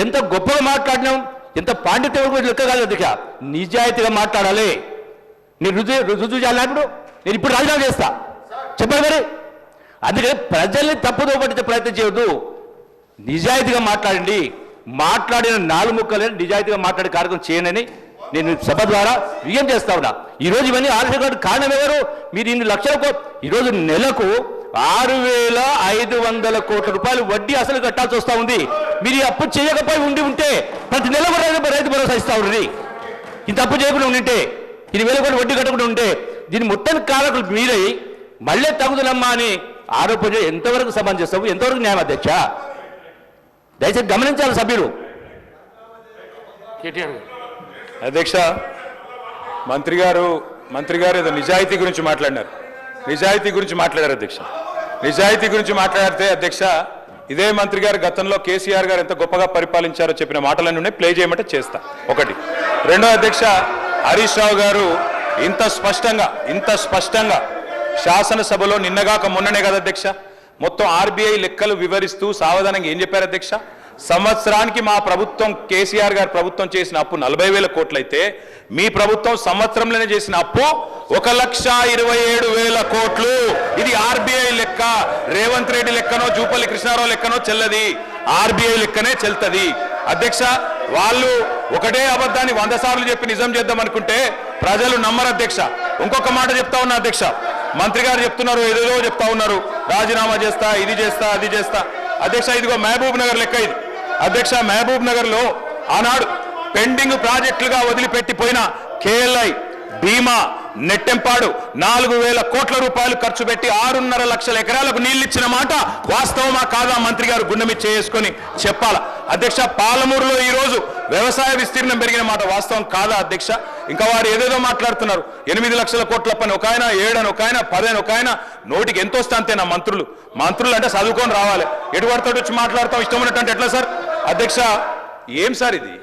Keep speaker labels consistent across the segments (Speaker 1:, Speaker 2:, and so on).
Speaker 1: ఎంత గొప్పగా మాట్లాడినాం, ఎంత పాండిత్యం లెక్క కాదు అధ్యక్ష. నిజాయితీగా మాట్లాడాలి. నేను రుజువు చేయాలన్నప్పుడు నేను ఇప్పుడు రాజీనామా చేస్తా చెప్పండి మరి. అందుకని ప్రజల్ని తప్పుదో పట్టించే ప్రయత్నం చేయొద్దు. నిజాయితీగా మాట్లాడండి. మాట్లాడిన 4 ముక్కలే నిజాయితీగా మాట్లాడే కార్యక్రమం చేయనని నేను సభ ద్వారా విజ్ఞప్తి చేస్తా ఉన్నా. ఈరోజు ఇవన్నీ ఆలోచన కారణం ఎవరు? మీరు ఇన్ని లక్షల ఈరోజు నెలకు 6,500 కోట్ల రూపాయలు వడ్డీ అసలు కట్టాల్సి వస్తూ ఉంది. మీరు ఈ అప్పు చేయకపోయి ఉంటే ప్రతి నెల రైతు భరోసా ఇస్తా ఉంది. ఇంత అప్పు చేయకుండా ఉంటే 20,000 కోట్లు వడ్డీ కట్టకుండా ఉంటే దీని మొత్తం కారకులు మీరై మళ్ళీ తగుదలమ్మా అని ఆరోపణ ఎంతవరకు సమానం చేస్తావు? ఎంతవరకు న్యాయం అధ్యక్ష? దయచేసి గమనించాలి సభ్యులు.
Speaker 2: అధ్యక్ష, మంత్రి గారు ఏదో నిజాయితీ గురించి మాట్లాడినారు. నిజాయితీ గురించి మాట్లాడారు అధ్యక్ష. నిజాయితీ గురించి మాట్లాడితే అధ్యక్ష, ఇదే మంత్రి గారు గతంలో కేసీఆర్ గారు ఎంత గొప్పగా పరిపాలించారో చెప్పిన మాటలన్నీ ప్లే చేయమంటే చేస్తా. ఒకటి. రెండో అధ్యక్ష, హరీష్ రావు గారు ఇంత స్పష్టంగా శాసనసభలో నిన్నగాక మొన్ననే కదా అధ్యక్ష మొత్తం ఆర్బీఐ లెక్కలు వివరిస్తూ సావధానంగా ఏం చెప్పారు అధ్యక్ష? సంవత్సరానికి మా ప్రభుత్వం, కేసీఆర్ గారు ప్రభుత్వం చేసిన అప్పు 40,000 కోట్లయితే మీ ప్రభుత్వం సంవత్సరంలోనే చేసిన అప్పు 1,27,000 కోట్లు. ఇది ఆర్బీఐ లెక్క. రేవంత్ రెడ్డి లెక్కనో జూపల్లి కృష్ణారావు లెక్కనో చెల్లది, ఆర్బీఐ లెక్కనే చెల్తది అధ్యక్ష. వాళ్ళు ఒకటే అబద్ధాన్ని 100 సార్లు చెప్పి నిజం చేద్దాం అనుకుంటే ప్రజలు నమ్మరు అధ్యక్ష. ఇంకొక మాట చెప్తా ఉన్నా అధ్యక్ష, మంత్రి గారు చెప్తున్నారు, ఏదేదో చెప్తా ఉన్నారు, రాజీనామా చేస్తా, ఇది చేస్తా, అది చేస్తా. అధ్యక్ష, ఇదిగో మహబూబ్ నగర్ లెక్క ఇది అధ్యక్ష. మహబూబ్ నగర్ లో ఆనాడు పెండింగ్ ప్రాజెక్టులుగా వదిలిపెట్టిపోయిన కేఎల్ఐ, భీమా, నెట్టెంపాడు 4,000 కోట్ల రూపాయలు ఖర్చు పెట్టి 6.5 లక్షల ఎకరాలకు నీళ్లు ఇచ్చిన మాట వాస్తవమా కాదా? మంత్రి గారు గుండెమి చేసుకొని చెప్పాలా అధ్యక్ష. పాలమూరులో ఈరోజు వ్యవసాయ విస్తీర్ణం పెరిగిన మాట వాస్తవం కాదా అధ్యక్ష? ఇంకా వారు ఏదేదో మాట్లాడుతున్నారు. 8 లక్షల కోట్ల పని ఒక ఆయన, 7 అని ఒక ఆయన, 10 అని ఒక ఆయన. నోటికి ఎంత వస్తే అంతేనా మంత్రులు? మంత్రులు అంటే చదువుకొని రావాలి. ఎటువడితో వచ్చి మాట్లాడతాం ఇష్టం ఉన్నట్టు ఎట్లా సార్ అధ్యక్ష? ఏం సార్ ఇది?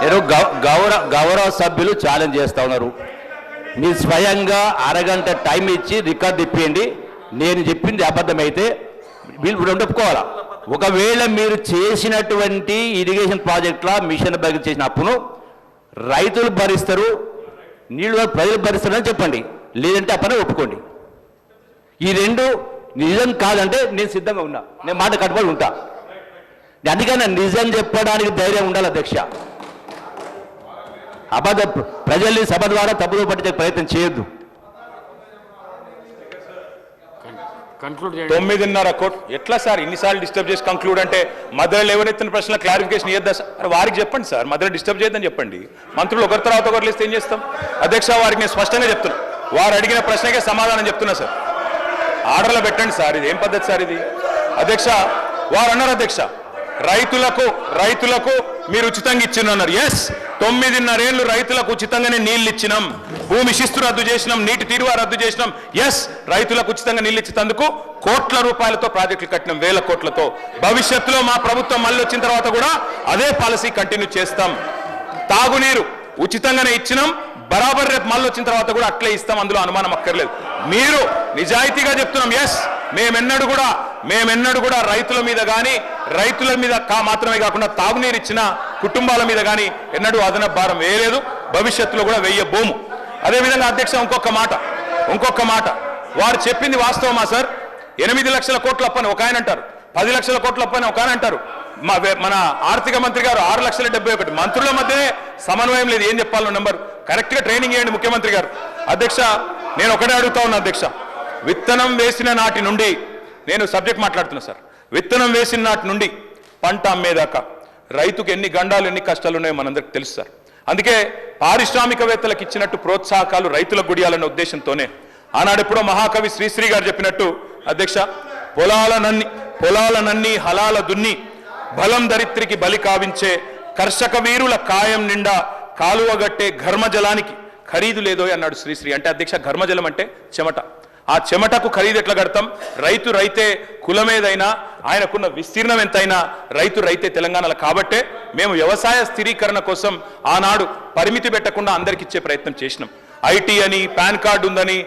Speaker 1: నేను గౌరవ సభ్యులు ఛాలెంజ్ చేస్తా ఉన్నారు. మీరు స్వయంగా అరగంట టైం ఇచ్చి రికార్డు ఇప్పియండి. నేను చెప్పింది అబద్ధమైతే వీళ్ళు ఒప్పుకోవాలా? ఒకవేళ మీరు చేసినటువంటి ఇరిగేషన్ ప్రాజెక్టుల మిషన్ బయట చేసిన అప్పును రైతులు భరిస్తారు, నీళ్ళు ప్రజలు భరిస్తారని చెప్పండి. లేదంటే ఆ పని ఒప్పుకోండి. ఈ రెండు నిజం కాదంటే నేను సిద్ధంగా ఉన్నా, నేను మాట కట్టుబడి ఉంటా. అందుకని నిజం చెప్పడానికి ధైర్యం ఉండాలి అధ్యక్ష. అబద్ధ ప్రజల్ని సభ ద్వారా తప్పుదో పట్టించే ప్రయత్నం చేయొద్దు.
Speaker 2: 9.5 కోట్లు ఎట్లా సార్? ఇన్నిసార్లు డిస్టర్బ్ చేసి కంక్లూడ్ అంటే మధ్యలో లేవనెత్తిన ప్రశ్న క్లారిఫికేషన్ ఇద్దా సార్? వారికి చెప్పండి సార్, మధ్యలో డిస్టర్బ్ చేయొద్దని చెప్పండి. మంత్రులు ఒకరి తర్వాత ఒకరు లేస్తే ఏం చేస్తాం అధ్యక్ష? వారికి నేను స్పష్టంగా చెప్తున్నా, వారు అడిగిన ప్రశ్నకే సమాధానం చెప్తున్నా సార్. ఆర్డర్లో పెట్టండి సార్. ఇది ఏం పద్ధతి సార్ ఇది అధ్యక్ష? వారు అన్నారు అధ్యక్ష, రైతులకు మీరు ఉచితంగా ఇచ్చినన్నారు. ఎస్, 9.5 ఏళ్ళు రైతులకు ఉచితంగానే నీళ్లు ఇచ్చినాం. భూమి శిస్తు రద్దు చేసినాం, నీటి తీరువా రద్దు చేసినాం. ఎస్, రైతులకు ఉచితంగా నీళ్ళు ఇచ్చేందుకు కోట్ల రూపాయలతో ప్రాజెక్టులు కట్టినాం, 1000 కోట్లతో. భవిష్యత్తులో మా ప్రభుత్వం మళ్ళీ వచ్చిన తర్వాత కూడా అదే పాలసీ కంటిన్యూ చేస్తాం. తాగునీరు ఉచితంగానే ఇచ్చినాం, బరాబర్ రేపు మళ్ళీ వచ్చిన తర్వాత కూడా అట్లే ఇస్తాం, అందులో అనుమానం అక్కర్లేదు. మీరు నిజాయితీగా చెప్తున్నాం. ఎస్, మేమెన్నడూ కూడా రైతుల మీద కానీ, రైతుల మీద మాత్రమే కాకుండా తాగునీరు ఇచ్చిన కుటుంబాల మీద కానీ ఎన్నడూ అదనపు భారం వేయలేదు, భవిష్యత్తులో కూడా వేయబోము. అదేవిధంగా అధ్యక్ష, ఇంకొక మాట వారు చెప్పింది వాస్తవమా సార్? 8 లక్షల కోట్ల అప్పని ఒక ఆయన అంటారు, 10 లక్షల కోట్ల అప్పని ఒక ఆయన అంటారు. మన ఆర్థిక మంత్రి గారు 6,71,000. మంత్రుల మధ్యనే సమన్వయం లేదు. ఏం చెప్పాలో నెంబర్ కరెక్ట్ గా ట్రైనింగ్ చేయండి ముఖ్యమంత్రి గారు. అధ్యక్ష, నేను ఒకటే అడుగుతా ఉన్నా అధ్యక్ష, విత్తనం వేసిన నాటి నుండి, నేను సబ్జెక్ట్ మాట్లాడుతున్నా సార్, విత్తనం వేసిన నాటి నుండి పంట అమ్మేదాకా రైతుకు ఎన్ని గండాలు, ఎన్ని కష్టాలు ఉన్నాయో మనందరికి తెలుసు సార్. అందుకే పారిశ్రామికవేత్తలకు ఇచ్చినట్టు ప్రోత్సాహకాలు రైతులకు గుడియాలన్న ఉద్దేశంతోనే ఆనాడు ఎప్పుడో మహాకవి శ్రీశ్రీ గారు చెప్పినట్టు అధ్యక్ష, పొలాలనన్ని హలాల దున్ని బలం దరిత్రికి బలి కావించే కర్షక వీరుల కాయం నిండా కాలువగట్టే ఘర్మజలానికి ఖరీదు లేదో అన్నాడు శ్రీశ్రీ. అంటే అధ్యక్ష, ఘర్మజలం అంటే చెమట. ఆ చెమటకు ఖరీదు ఎట్లా కడతాం? రైతే కులమేదైనా, ఆయనకున్న విస్తీర్ణం ఎంతైనా రైతే తెలంగాణలో. కాబట్టే మేము వ్యవసాయ స్థిరీకరణ కోసం ఆనాడు పరిమితి పెట్టకుండా అందరికి ఇచ్చే ప్రయత్నం చేసినాం. ఐటీ అని, పాన్ కార్డు ఉందని,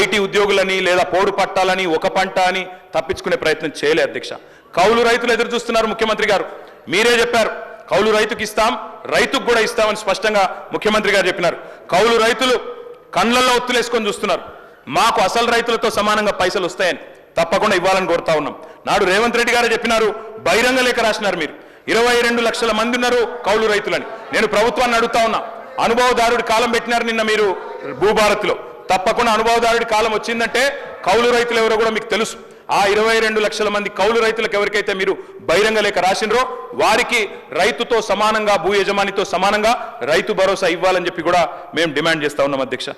Speaker 2: ఐటీ ఉద్యోగులని లేదా పోడు పట్టాలని, ఒక పంట అని తప్పించుకునే ప్రయత్నం చేయలే అధ్యక్ష. కౌలు రైతులు ఎదురు చూస్తున్నారు. ముఖ్యమంత్రి గారు మీరే చెప్పారు కౌలు రైతుకి ఇస్తాం, రైతుకు కూడా ఇస్తామని స్పష్టంగా ముఖ్యమంత్రి గారు చెప్పినారు. కౌలు రైతులు కండ్లలో ఒత్తులేసుకొని చూస్తున్నారు. మాకు అసలు రైతులతో సమానంగా పైసలు వస్తాయని తప్పకుండా ఇవ్వాలని కోరుతా ఉన్నాం. నాడు రేవంత్ రెడ్డి గారే చెప్పినారు, బహిరంగ లేఖ రాసినారు. మీరు 22 లక్షల మంది ఉన్నారు కౌలు రైతులని. నేను ప్రభుత్వాన్ని అడుగుతా ఉన్నా, అనుభవదారుడి కాలం పెట్టినారు నిన్న మీరు భూభారత్లో. తప్పకుండా అనుభవదారుడి కాలం వచ్చిందంటే కౌలు రైతులు ఎవరో కూడా మీకు తెలుసు. ఆ 22 లక్షల మంది కౌలు రైతులకు ఎవరికైతే మీరు బహిరంగ లేఖ రాసినరో వారికి రైతుతో సమానంగా, భూ యజమానితో సమానంగా రైతు భరోసా ఇవ్వాలని చెప్పి కూడా మేము డిమాండ్ చేస్తా ఉన్నాం అధ్యక్ష.